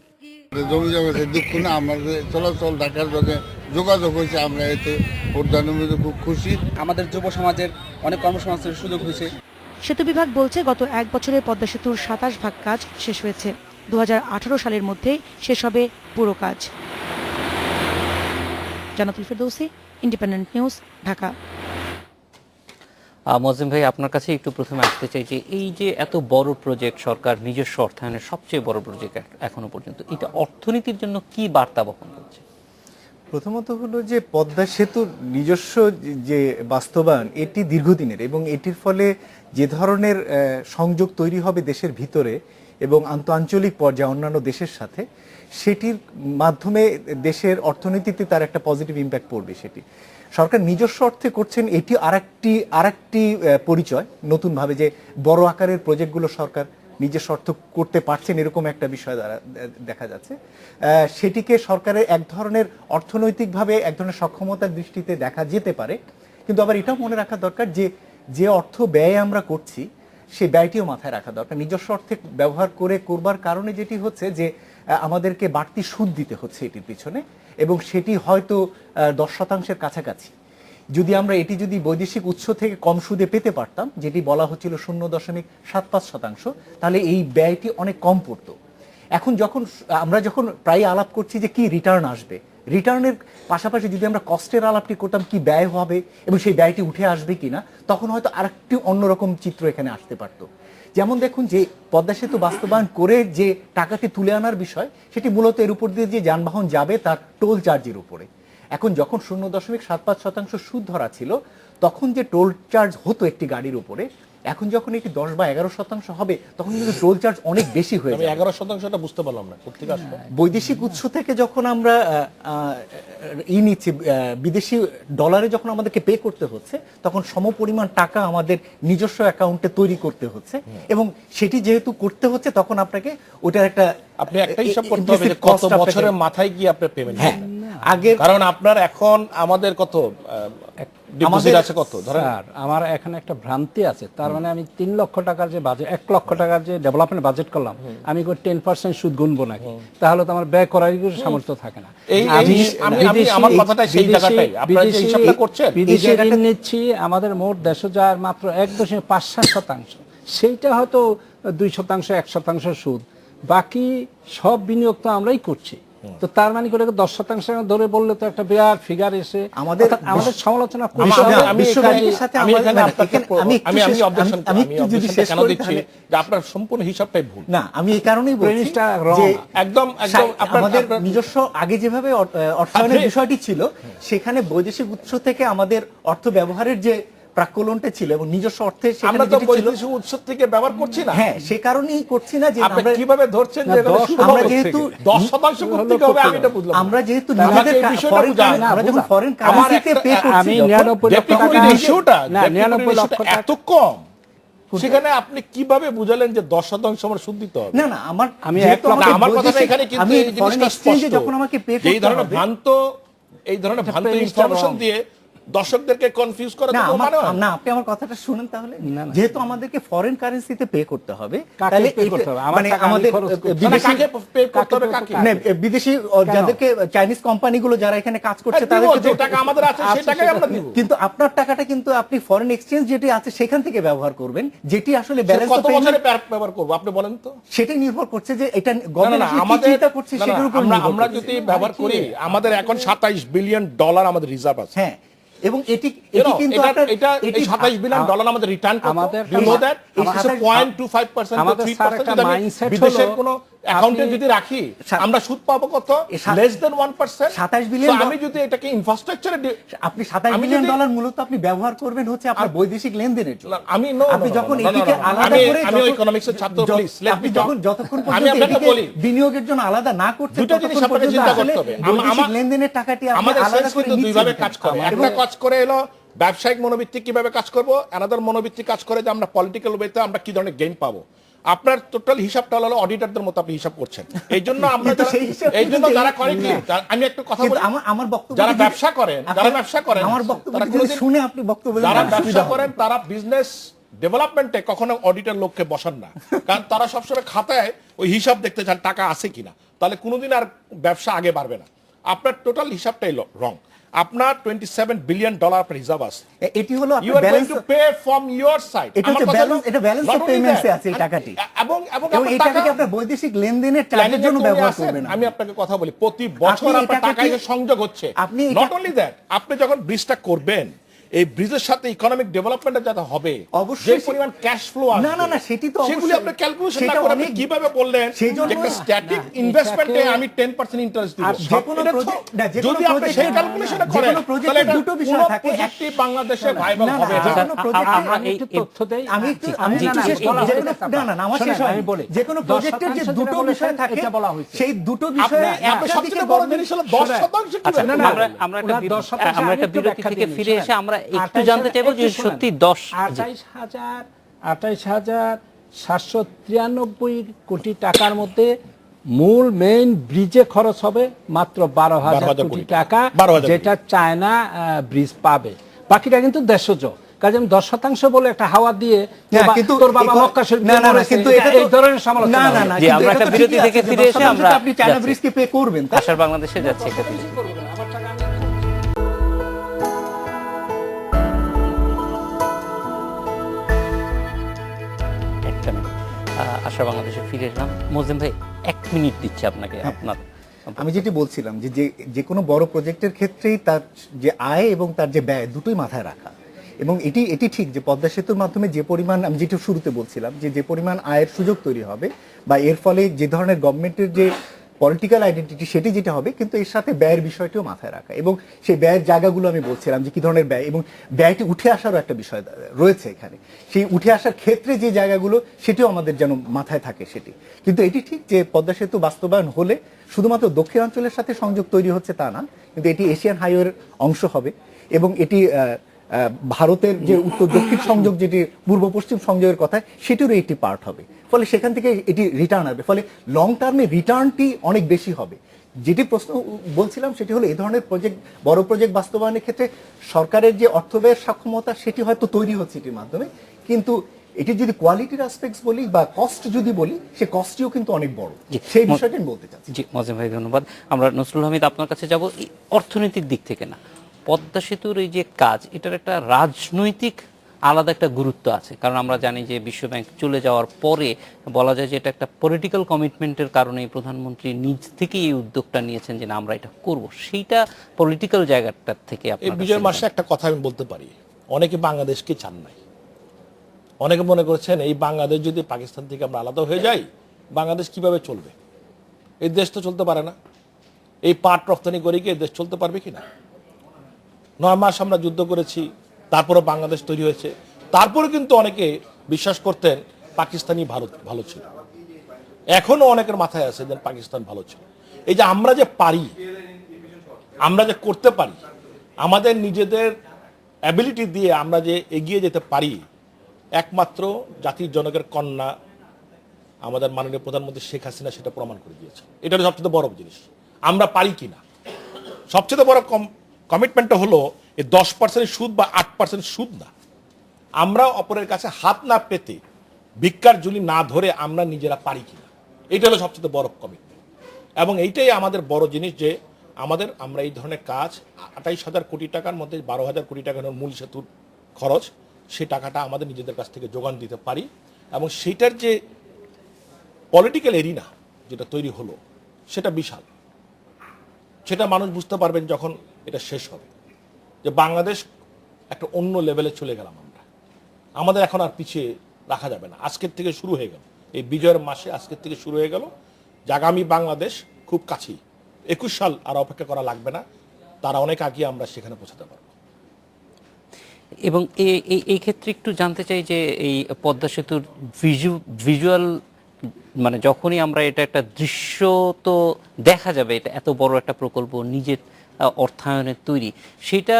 জমি জমাতে দুঃখ না, আমাদের চলাচল ঢাকার জন্য যোগাযোগ হয়েছে, আমরা এতে প্রধানমন্ত্রী খুব খুশি। আমাদের যুব সমাজের অনেক কর্মসংস্থানের সুযোগ হয়েছে। সেতু বিভাগ বলছে গত 1 বছরে পদ্মা সেতুর 27 ভাগ কাজ শেষ হয়েছে। 2018 সালের মধ্যেই শেষ হবে পুরো কাজ। Jannatul Ferdousi, independent news, Dhaka. মজিম ভাই, আপনার কাছে একটু প্রথমে আসতে চাই যে এই যে এত বড় প্রজেক্ট, সরকার নিজস্ব অর্থায়নের সবচেয়ে বড় প্রজেক্ট এখনো পর্যন্ত, এটা অর্থনীতির জন্য কি বার্তা বহন করছে? প্রথমত হলো যে পদ্মা সেতুর নিজস্ব যে বাস্তবায়ন, এটি দীর্ঘদিনের, এবং এটির ফলে যে ধরনের সংযোগ তৈরি হবে দেশের ভিতরে এবং আন্তঃআঞ্চলিক পর্যায়ে অন্যান্য দেশের সাথে, সেটির মাধ্যমে দেশের অর্থনীতিতে তার একটা পজিটিভ ইম্প্যাক্ট পড়বে। সেটি সরকার নিজস্ব অর্থে করছেন, এটি আরেকটি পরিচয় নতুনভাবে যে বড় আকারের প্রজেক্টগুলো সরকার নিজস্ব অর্থ করতে পারছেন, এরকম একটা বিষয় দ্বারা দেখা যাচ্ছে। সেটিকে সরকারের এক ধরনের অর্থনৈতিকভাবে এক ধরনের সক্ষমতার দৃষ্টিতে দেখা যেতে পারে, কিন্তু আবার এটাও মনে রাখা দরকার যে অর্থ ব্যয় আমরা করছি, সেই ব্যয়টিও মাথায় রাখা দরকার। নিজস্ব অর্থে ব্যবহার করবার কারণে যেটি হচ্ছে যে আমাদেরকে বাড়তি সুদ দিতে হচ্ছে এটির পিছনে, এবং সেটি হয়তো 10% কাছাকাছি। যদি আমরা এটি যদি বৈদেশিক উৎস থেকে কম সুদে পেতে পারতাম, যেটি বলা হচ্ছিল 0.75%, তাহলে এই ব্যয়টি অনেক কম পড়তো। এখন আমরা যখন প্রায় আলাপ করছি যে কি রিটার্ন আসবে, রিটার্নের পাশাপাশি যদি আমরা কস্টের আলাপটি করতাম কি ব্যয় হবে এবং সেই ব্যয়টি উঠে আসবে কিনা, তখন হয়তো আরেকটি অন্যরকম চিত্র এখানে আসতে পারত। যেমন দেখুন, যে পদ্মা সেতু বাস্তবায়ন করে যে টাকাটি তুলে আনার বিষয়, সেটি মূলত এর উপর দিয়ে যে যানবাহন যাবে তার টোল চার্জের উপরে। এখন যখন 0.75% সুদ ধরা ছিল, তখন যে টোল চার্জ হতো একটি গাড়ির উপরে, এখন যখন এটি 10 বা 11% হবে, তখন কিন্তু টোল চার্জ অনেক বেশি হয়ে যাবে। 11%টা বুঝতে পারলাম না কোথা থেকে আসবে। বৈদেশিক উৎস থেকে যখন আমরা নিচ্ছি, বিদেশি ডলারে যখন আমাদেরকে পে করতে হচ্ছে, তখন সমপরিমাণ টাকা আমাদের নিজস্ব অ্যাকাউন্টে তৈরি করতে হচ্ছে, এবং সেটি যেহেতু করতে হচ্ছে, তখন আপনাকে ওটার আপনি একটা হিসাব করতে হবে যে কত বছরের মাথায় গিয়ে আপনার পেমেন্ট। হ্যাঁ, আগে কারণ আপনার এখন আমাদের কত ডিপোজিট আছে কত, ধরেন আমার এখানে একটা ভ্রান্তি আছে। তার মানে আমি 3 লক্ষ টাকার যে বাজেট, 1 লক্ষ টাকার যে ডেভেলপমেন্ট বাজেট করলাম, আমি 10% সুদ গুনবো নাকি? তাহলে তো আমার ব্যয় করার সামর্থ্য থাকে না। আমার কথাটা সেই জায়গাটাই, আপনারা যে হিসাবটা করছেন, বিদেশি ঋণ নিচ্ছি, আমাদের মোট দেশজ আয়ের মাত্র 1.57%। সেইটা হয়তো 2%, 1% সুদ, বাকি সব বিনিয়োগ তো আমরাই করছি। তো তার মানে করে 10% ধরে বললে তো একটা বিরাট ফিগার এসে আমাদের আমাদের সমালোচনা করতে আমি- হবে। আমি বিশ্বব্যাংকের সাথে আমি আমাদের- এখানে মানে আপনাকে এখানে আমি একটু আমি শেষ- objection আমি একটু যদি objection শেষ কেন করি দিচ্ছি তাহলে- যে আপনার সম্পূর্ণ হিসাবটাই ভুল। না, আমি এই কারণেই বলছি Premise টা wrong। যে একদম আমাদের নিজস্ব আগে যেভাবে অর্থায়নের আপনি- বিষয়টি ছিল, সেখানে বৈদেশিক উৎস থেকে আমাদের অর্থ ব্যবহারের যে প্রাক্কলনটা ছিল এবং নিজস্ব অর্থে সেখানে আমরা তো যেটি ছিল, বৈদেশিক উৎস থেকে ব্যবহার করছি না। হ্যাঁ, সে কারণেই করছি না যে আপনি আমরা কিভাবে ধরছেন যে না, এখানে 10 সুদ আমরা হবে যেহেতু থেকে? 10% কোত্থেকে হবে আমি এটা বুঝলাম না। আমরা যেহেতু তাহলে নিজেদের আমাকে এই বিষয়টা ফরেন বুঝান। আমরা যখন বুঝা। ফরেন আমার কারেন্সিতে একটা- পে করছি, আমি যখন- 99 লক্ষ ডেপুটি টাকা ইস্যুটা না 99 লক্ষ টাকা এত কম, সেখানে আপনি কিভাবে বুঝালেন যে 10% আমার সুদ দিতে হবে? না না আমার আমি যেহেতু এক আমাকে না, আমার কথা বৈদেশিক- এখানে কিন্তু আমি এই ফরেন জিনিসটা এক্সচেঞ্জে স্পষ্ট। যখন আমাকে পে যে এই করতে ধরনের হবে, ভ্রান্ত premise টা ইনফরমেশন wrong। দিয়ে দর্শকদেরকে কনফিউজ করা না তো আমার মানে হয় না। না, আপনি আমার কথাটা শুনেন তাহলে। না, না। যেহেতু আমাদেরকে ফরেন কারেন্সিতে পে করতে হবে, কাকে তাহলে pay এটা- করতে হবে? আমার মানে টাকা আমি আমাদের খরচ করছি। বিদেশি কাকে পে করতে হবে কাকে? না, বিদেশি যাদেরকে চাইনিজ কোম্পানিগুলো যারা এখানে কাজ করছে হ্যাঁ, দিব, তাদেরকে যে তো- টাকা আমাদের আছে সেই টাকাই আমরা দিব। কিন্তু আপনার টাকাটা কিন্তু আপনি ফরেন এক্সচেঞ্জ যেটি আছে সেখান থেকে ব্যবহার করবেন, যেটি আসলে সে ব্যালেন্স কত বছরে ব্যবহার করবো আপনি বলেন তো? সেটাই নির্ভর করছে যে এটা না, না, গভর্নমেন্ট না, আসলে কি আমাদের চিন্তা করছে না, না, সেটার উপর নির্ভর আমরা করছে। যদি ব্যবহার করি, আমাদের এখন $27 বিলিয়ন আমাদের রিজার্ভ আছে। হ্যাঁ, এবং এটি You know, কিন্তু এটা- আপনার- এটা এটি এই $27 বিলিয়ন আমাদের রিটার্ন আমাদের you know that? এই It's a 27 0.25% to আমাদের 3% স্যার একটা যদি আমি mindset বিদেশের হলো, কোনো অ্যাকাউন্টে আপনি- যদি রাখি, সাত- আমরা সুদ পাবো কত? এই সাত- less than 1%। 27 বিলিয়ন So আমি যদি এটাকে ইনফ্রাস্ট্রাকচারে আপনি 27 আমি বিলিয়ন যদি- ডলার মূলত আপনি ব্যবহার করবেন হচ্ছে আপনার বৈদেশিক লেনদেনের জন্য। আমি আপনি যখন এটিকে আলাদা করে আমি যখন- ইকোনমিক্সের ছাত্র প্লিজ আপনি যতক্ষণ আমি পর্যন্ত আপনাকে এটিকে বলি বিনিয়োগের জন্য আলাদা না করতে দুটো জিনিস আপনাকে চিন্তা করতে হবে। বৈদেশিক লেনদেনের টাকাটি আপনি আমাদের আলাদা সেন্স করে কিন্তু দুইভাবে নিচ্ছেন কাজ করে। এখানে। একটা কাজ করে এলো ব্যবসায়িক মনোবৃত্তি কিভাবে কাজ করব, অ্যানাদার মনোবৃত্তি কাজ করে যে আমরা পলিটিক্যাল ওয়েতে আমরা কি ধরনের গেইন পাবো। আপনার টোটাল হিসাবটা হলো অডিটরদের মতো আপনি হিসাব করছেন। এই জন্য আমরা কিন্তু সেই হিসাব এই জন্য কিন্তু যারা এই- করে কি, না। আমি একটা কথা কিন্তু বলি, আমার বক্তব্য যারা ব্যবসা করেন, আমার বক্তব্য তারা যদি কোনোদিন- শুনে আপনি বক্তব্য যারা দেন, ব্যবসা সুবিধা হবে। করেন তারা বিজনেস ডেভেলপমেন্টে কখনো অডিটর লোককে বসান না, কারণ তারা সবসময় খাতায় ওই হিসাব দেখতে চান টাকা আছে কিনা, তাহলে কোনোদিন আর ব্যবসা আগে বাড়বে না। আপনার টোটাল হিসাবটাই রং। আপনার $27 বিলিয়ন আপনার রিজার্ভ আছে। এটি হলো You আপনার are going balance, to pay from your side. এটা আমার হচ্ছে কথা ব্যালেন্স, হলো, এটা balance not of only পেমেন্টসে that, আছে এই টাকাটি। এবং এবং আপনার এই টাকা- টাকাকে আপনার বৈদেশিক লেনদেনের প্ল্যানিং টাকার জন্য এ ব্যবহার আছেন। করবেন। আমি আপনাকে কথা বলি, প্রতি বছর এই আপনার টাকা টাকাটি- এসে সংযোগ হচ্ছে। আপনি এই নট টাকা- অনলি দ্যাট, আপনি যখন ব্রিজটা করবেন, এই ব্রিজের সাথে ইকোনমিক ডেভেলপমেন্ট যাতে হবে, অবশ্যই যে পরিমাণ ক্যাশ ফ্লো না, না, না, সেটি তো সেগুলি অবশ্যই। আপনি ক্যালকুলেশন না সেটা করে আপনি অনেক- কিভাবে বললেন সেই জন্য- যে একটা স্ট্যাটিক না, ইনভেস্টমেন্টে এটাকে- আমি 10% ইন্টারেস্ট দিব। আর যে কোনো এটা তো- project- না, যে কোনো যদি আপনি project- সেই ক্যালকুলেশন যে করেন, কোনো project তাহলে এর এটা দুটো বিষয় কোনো থাকে। প্রজেক্টই বাংলাদেশে ভাইবল না, না, হবে যে না। কোনো project- আমরা আমি এই একটু তথ্য দেই। আমি একটু জি, আমি জি, একটু না, শেষ বলা করি। যে হয়েছে কোনো- না, না, না, আমার শোনেন, শেষ হয়নি। আমি বলি। যে কোনো প্রজেক্টের যে 10% দুটো যেটা বিষয় বলেছেন, থাকে, এটা বলা হয়েছে। সেই দুটো বিষয়ে আপনি একটা দিকে সবচেয়ে বড় জিনিস হলো 10% আচ্ছা, কিভাবে না, আমরা আমরা একটা ওনার বিরতি- 10% আমরা একটা আমি একটু বিরতি ব্যাখ্যা থেকে দিই, ফিরে শোনেন। এসে আমরা একটু 28,000 জানতে চাইবো যে একটু শোনেন। সত্যি 10 28,793 কোটি টাকার মধ্যে মূল মেইন ব্রিজে খরচ হবে মাত্র 12,000 কোটি টাকা, 12,000 যেটা চায়না ব্রিজ পাবে। বাকিটা কিন্তু দেশজ। কাজে আমি 10% বলে একটা হাওয়া দিয়ে তোর বাবা মক্কা শরীফ না, না, না, কিন্তু এটা তো- এই ধরনের সমালোচনা না, না, হবে। না, জি, কিন্তু আমরা এটা একটা তো বিরতি ঠিকই থেকে আছে যে ফিরে এসে 10% আমরা আপনি চায়না যাচ্ছি। ব্রিজকে পে করবেন, তাই? আশার বাংলাদেশে যাচ্ছে একটা বিরতি। একটা মিনিট। আশার বাংলাদেশে ফিরে এলাম। মোজেম ভাই 1 মিনিট দিচ্ছে আপনাকে। আপনার আমি যেটি বলছিলাম যে যে কোনো বড় প্রজেক্টের ক্ষেত্রেই তার যে আয় এবং তার যে ব্যয় দুটোই মাথায় রাখা। এবং এটি ঠিক যে পদ্মা সেতুর মাধ্যমে যে পরিমাণ, আমি যেটা শুরুতে বলছিলাম যে পরিমাণ আয়ের সুযোগ তৈরি হবে বা এর ফলে যে ধরনের গভর্নমেন্টের যে পলিটিক্যাল আইডেন্টিটি সেটি যেটা হবে, কিন্তু এর সাথে ব্যয়ের বিষয়টিও মাথায় রাখা এবং সেই ব্যয়ের জায়গাগুলো আমি বলছিলাম যে কি ধরনের ব্যয় এবং ব্যয়টি উঠে আসারও একটা বিষয় রয়েছে এখানে। সেই উঠে আসার ক্ষেত্রে যে জায়গাগুলো সেটিও আমাদের যেন মাথায় থাকে সেটি। কিন্তু এটি ঠিক যে পদ্মা সেতু বাস্তবায়ন হলে শুধুমাত্র দক্ষিণাঞ্চলের সাথে সংযোগ তৈরি হচ্ছে তা না, কিন্তু এটি এশিয়ান হাইওয়ের অংশ হবে এবং এটি ভারতের যে উত্তর দক্ষিণ সংযোগ, যেটি পূর্ব পশ্চিম সংযোগের কথা, সেটিরও একটি পার্ট হবে। ফলে সেখান থেকে এটি রিটার্ন আসবে, ফলে লং টার্মে রিটার্নটি অনেক বেশি হবে। যেটি প্রশ্ন বলছিলাম সেটি হলো এই ধরনের প্রজেক্ট, বড় প্রজেক্ট বাস্তবায়নের ক্ষেত্রে সরকারের যে অর্থব্যয়ের সক্ষমতা সেটি হয়তো তৈরি হচ্ছে এটির মাধ্যমে, কিন্তু এটি যদি কোয়ালিটির অ্যাসপেক্টস বলি বা কস্ট যদি বলি, সে কস্টটিও কিন্তু অনেক বড়। সেই বিষয়টি আমি বলতে চাচ্ছি। জি মোজেম ভাই, ধন্যবাদ। আমরা নসরুল হামিদ আপনার কাছে যাব। অর্থনৈতিক দিক থেকে না, পদ্মা সেতুর এই যে কাজ, এটার একটা রাজনৈতিক আলাদা একটা গুরুত্ব আছে, কারণ আমরা জানি যে বিশ্বব্যাংক চলে যাওয়ার পরে বলা যায় যে এটা একটা পলিটিক্যাল কমিটমেন্টের কারণেই প্রধানমন্ত্রী নিজ থেকেই এই উদ্যোগটা নিয়েছেন যে না আমরা এটা করব, সেইটা পলিটিক্যাল জায়গাটা থেকে এই আপনার বিজয়ের মাসে একটা কথা আমি বলতে পারি, অনেকে বাংলাদেশকে চান নাই, অনেকে মনে করছেন এই বাংলাদেশ যদি পাকিস্তান থেকে আমরা আলাদা হয়ে যাই বাংলাদেশ কিভাবে চলবে, এই দেশ তো চলতে পারে না, এই পাট রপ্তানি করে কি এই দেশ চলতে পারবে কিনা? 9 মাস আমরা যুদ্ধ করেছি, তারপরে বাংলাদেশ তৈরি হয়েছে, তারপরে কিন্তু অনেকে বিশ্বাস করতেন পাকিস্তানি ভারত ভালো ছিল, এখনো অনেকের মাথায় আছে যে পাকিস্তান ভালো ছিল। এই যে আমরা যে পারি, আমরা যে করতে পারি, আমাদের নিজেদের অ্যাবিলিটি দিয়ে আমরা যে এগিয়ে যেতে পারি, একমাত্র জাতির জনকের কন্যা আমাদের মাননীয় প্রধানমন্ত্রী শেখ হাসিনা সেটা প্রমাণ করে দিয়েছে। এটা হলো সবচেয়ে বড় জিনিস, আমরা পারি কিনা। সবচেয়ে বড় কমিটমেন্টটা হলো এই 10% সুদ বা 8% সুদ না, আমরা অপরের কাছে হাত না পেতে, ভিক্ষার ঝুলি না ধরে আমরা নিজেরা পারি কিনা, এটা হলো সবচেয়ে বড় কমিটমেন্ট। এবং এইটাই আমাদের বড় জিনিস যে আমরা এই ধরনের কাজ 28,000 কোটি টাকার মধ্যে 12,000 কোটি টাকার মূল সেতুর খরচ, সেই টাকাটা আমাদের নিজেদের কাছ থেকে যোগান দিতে পারি। এবং সেইটার যে পলিটিক্যাল এরিনা যেটা তৈরি হলো সেটা বিশাল, সেটা মানুষ বুঝতে পারবেন যখন এটা শেষ হবে, যে বাংলাদেশ একটা অন্য লেভেলে চলে গেলাম আমরা, আমাদের এখন আর পিছিয়ে রাখা যাবে না। আজকের থেকে শুরু হয়ে গেল, এই বিজয়ের মাসে আজকের থেকে শুরু হয়ে গেল, যে আগামী বাংলাদেশ খুব কাছেই, 21 সাল আর অপেক্ষা করা লাগবে না, তারা অনেক আগে আমরা সেখানে পৌঁছাতে পারবো। এবং এই ক্ষেত্রে একটু জানতে চাই যে এই পদ্মা সেতুর ভিজুয়াল, মানে যখনই আমরা এটা একটা দৃশ্য তো দেখা যাবে, এটা এত বড় একটা প্রকল্প নিজের অর্থায়নের তৈরি, সেটা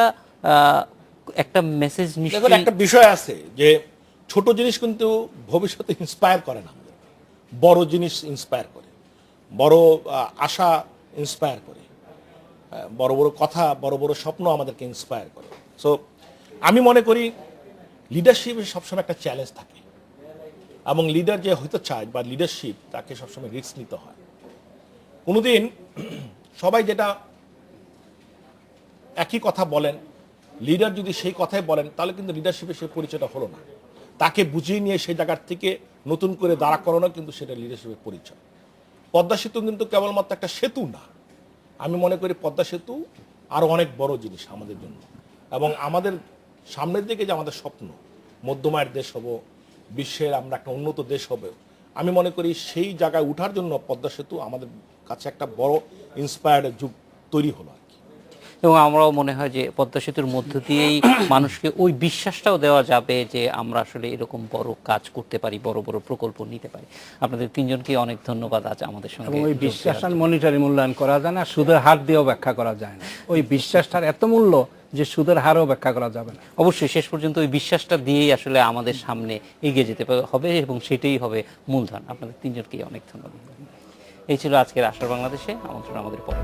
একটা মেসেজ নিশ্চয়ই। একটা বিষয় আছে যে ছোট জিনিস কিন্তু ভবিষ্যতে ইন্সপায়ার করে না, বড় জিনিস ইন্সপায়ার করে, বড় আশা ইন্সপায়ার করে, বড় বড় কথা, বড় বড় স্বপ্ন আমাদেরকে ইন্সপায়ার করে। সো আমি মনে করি লিডারশিপে সবসময় একটা চ্যালেঞ্জ থাকে, এবং লিডার যে হতে চায় বা লিডারশিপ, তাকে সবসময় রিস্ক নিতে হয়। কোনোদিন সবাই যেটা একই কথা বলেন, লিডার যদি সেই কথাই বলেন, তাহলে কিন্তু লিডারশিপের সেই পরিচয়টা হলো না। তাকে বুঝিয়ে নিয়ে সেই জায়গার থেকে নতুন করে দাঁড়া করানো কিন্তু সেটা লিডারশিপের পরিচয়। পদ্মা সেতু কিন্তু কেবলমাত্র একটা সেতু না, আমি মনে করি পদ্মা সেতু আরও অনেক বড় জিনিস আমাদের জন্য। এবং আমাদের সামনের দিকে যে আমাদের স্বপ্ন, মধ্যমায়ের দেশ হব, বিশ্বের আমরা একটা উন্নত দেশ হবে, আমি মনে করি সেই জায়গায় উঠার জন্য পদ্মা সেতু আমাদের কাছে একটা বড় ইন্সপায়ার্ড যুগ তৈরি হলো আর কি। এবং আমরাও মনে হয় যে পদ্মা সেতুর মধ্য দিয়েই মানুষকে ওই বিশ্বাসটাও দেওয়া যাবে যে আমরা আসলে এরকম বড় কাজ করতে পারি, বড় বড় প্রকল্প নিতে পারি। আপনাদের তিনজনকে অনেক ধন্যবাদ আজ আমাদের সঙ্গে। এবং ওই বিশ্বাস আর মনিটরি মূল্যায়ন করা যায় না, সুদের হার দিয়েও ব্যাখ্যা করা যায় না। ওই বিশ্বাসটার এত মূল্য যে সুদের হারও ব্যাখ্যা করা যাবে না। অবশ্যই শেষ পর্যন্ত ওই বিশ্বাসটা দিয়েই আসলে আমাদের সামনে এগিয়ে যেতে হবে, এবং সেটাই হবে মূলধন। আপনাদের তিনজনকেই অনেক ধন্যবাদ। এই ছিল আজকের আশার বাংলাদেশে, আমন্ত্রণ আমাদের পরে।